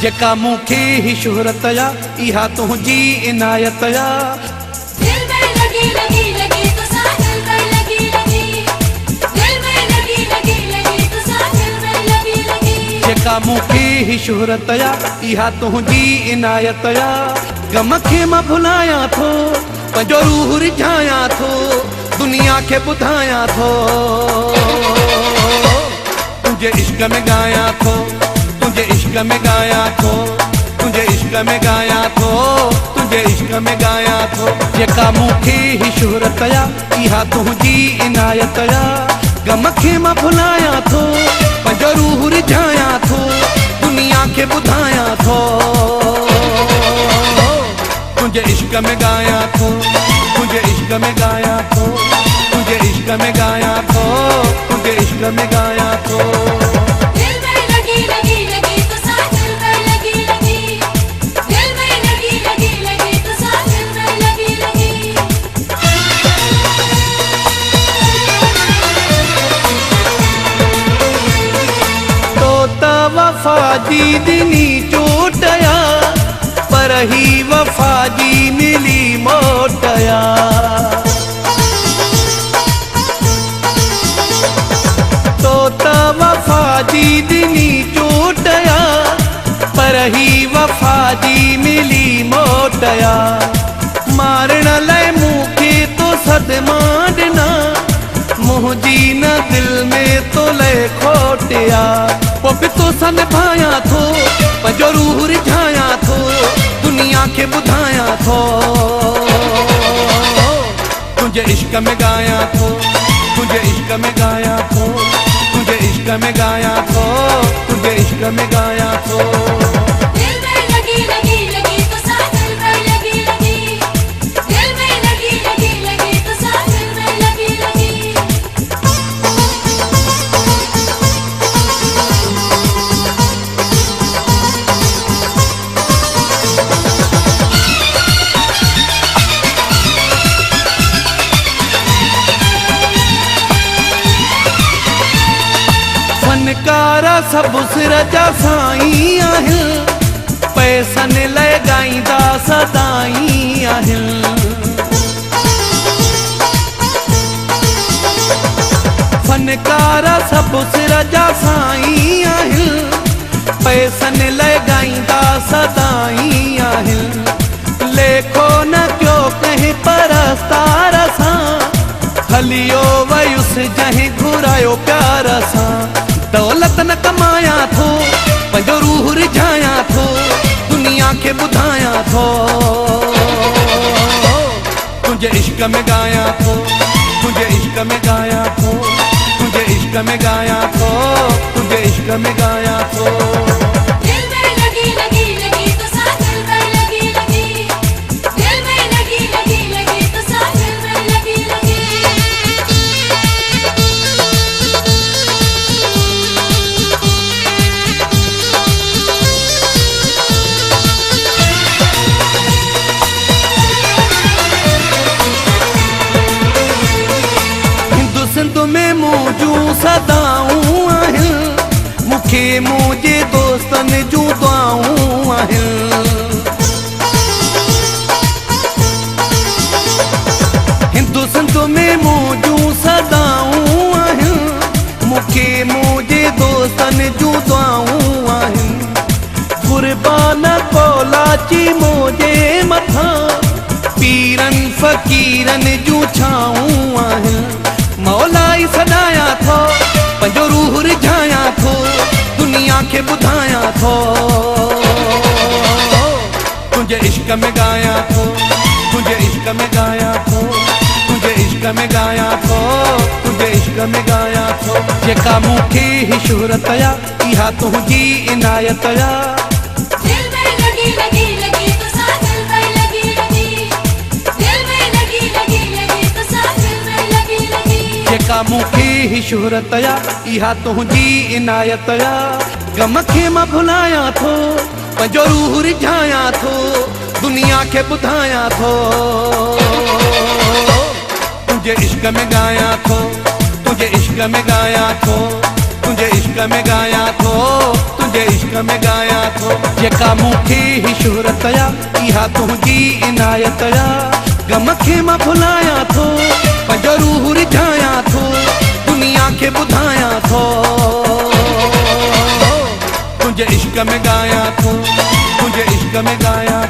जेका मूंखे ही शुहरत या इहा तुंहिंजी इनायत या। दिल में लगी लगी लगी तुसां दिल में लगी लगी, दिल में लगी लगी लगी तुसां दिल में लगी लगी। जेका मूंखे ही शुहरत या इहा तुंहिंजी इनायत या। गम खे मां भुलायां थो, पंहिंजो रूह रिझायां थो, दुनिया खे ॿुधायां थो। तुंहिंजे इश्क में ॻायां थो, तुंहिंजे इश्क में ॻायां थो, तुंहिंजे इश्क में ॻायां थो, तुंहिंजे इश्क में ॻायां थो। जेका मूंखे ही शुहरत या इहा तुंहिंजी इनायत या। गम खे मां भुलायां थो, पंहिंजो रूह रिझायां थो, दुनिया खे ॿुधायां थो। तुंहिंजे इश्क में ॻायां थो, तुंहिंजे इश्क में ॻायां थो, तुंहिंजे इश्क में ॻायां थो, तुंहिंजे इश्क में ॻायां थो। दिल में लगी लगी लगी तुसां दिल में लगी लगी, दिल में लगी लगी लगी तुसां दिल में लगी लगी। तो त वफा जी दिनी चोटया, पर ही वफा जी मिली मोटया। तो त वफा जी दिनी चोटया, पर ही वफा जी मिली मोटया। मारण लाइ मूंखे तो सदमा ॾिना, मुंहिंजी न दिल में तो लय खोटिया। पोइ बि तोसां निभायां थो, पंहिंजो रूह रिझायां थो, दुनिया खे ॿुधायां थो। तुंहिंजे इश्क में ॻायां थो, तुंहिंजे इश्क में ॻायां थो, तुंहिंजे इश्क में ॻायां थो, तुंहिंजे इश्क में ॻायां थो। दिल में लगी लगी लगी तुसां दिल में लगी लगी, दिल में लगी लगी लगी तुसां दिल में लगी लगी। फनकारा सब सिर जा साईं आहिनि, पैसनि लाइ ॻाईंदा सदाईं आहिनि। फनकारा सब सिर जा साईं आहिनि, पैसनि लाइ ॻाईंदा सदाईं आहिनि। लेखो न कयो कंहिं परस्तार सां, हलियो वयुसि जंहिं घुरायो प्यार सां। दौलत न कमायां थो, पंहिंजो रूह रिझायां थो, दुनिया खे ॿुधायां थो। तुंहिंजे इश्क में ॻायां थो, तुंहिंजे इश्क में ॻायां थो, तुंहिंजे इश्क में ॻायां थो, तुंहिंजे इश्क में ॻायां थो। दिल में लगी लगी लगी तुसां दिल में लगी लगी, दिल में लगी लगी लगी तुसां दिल में लगी लगी। हिंदु सिंध में मौजूं सदाऊं आहिनि, मूंखे मुंहिंजे दोस्तनि जूं दुआऊं आहिनि। हिंदु सिंध में मौजूं सदाऊं आहिनि, मूंखे मुंहिंजे दोस्तनि जूं दुआऊं आहिनि। कुर्बान कोलाची मुंहिंजे मथां, पीरनि फ़क़ीरनि जूं छाऊं आहिनि। मौलाई सॾायां थो, पंहिंजो रूह रिझायां थो, दुनिया खे ॿुधायां थो। तुंहिंजे इश्क में ॻायां थो, तुंहिंजे इश्क में ॻायां थो, तुंहिंजे इश्क में ॻायां थो, तुंहिंजे इश्क में ॻायां थो। जेका मूंखे ही शुहरत या इहा तुंहिंजी इनायत या। दिल में लगी लगी लगी तुसां दिल में लगी लगी, दिल में लगी लगी लगी तुसां दिल में लगी लगी। जेका मूंखे ही शुहरत या इहा तुंहिंजी इनायत या। गम खे मां भुलायां थो, पंहिंजो रूह रिझायां थो, दुनिया खे ॿुधायां थो। तुंहिंजे इश्क में ॻायां थो, तुंहिंजे इश्क में ॻायां थो, तुझे इश्क में गाया थो, तुझे इश्क में गाया थो। जेका मूंखे ही शोहरत या इहा तुंहिंजी इनायत या, गम खे मां भुलाया थो, पंहिंजो रूह रिझाया थो, दुनिया खे ॿुधाया थो। तुझे इश्क में गाया थो, तुझे इश्क में गाया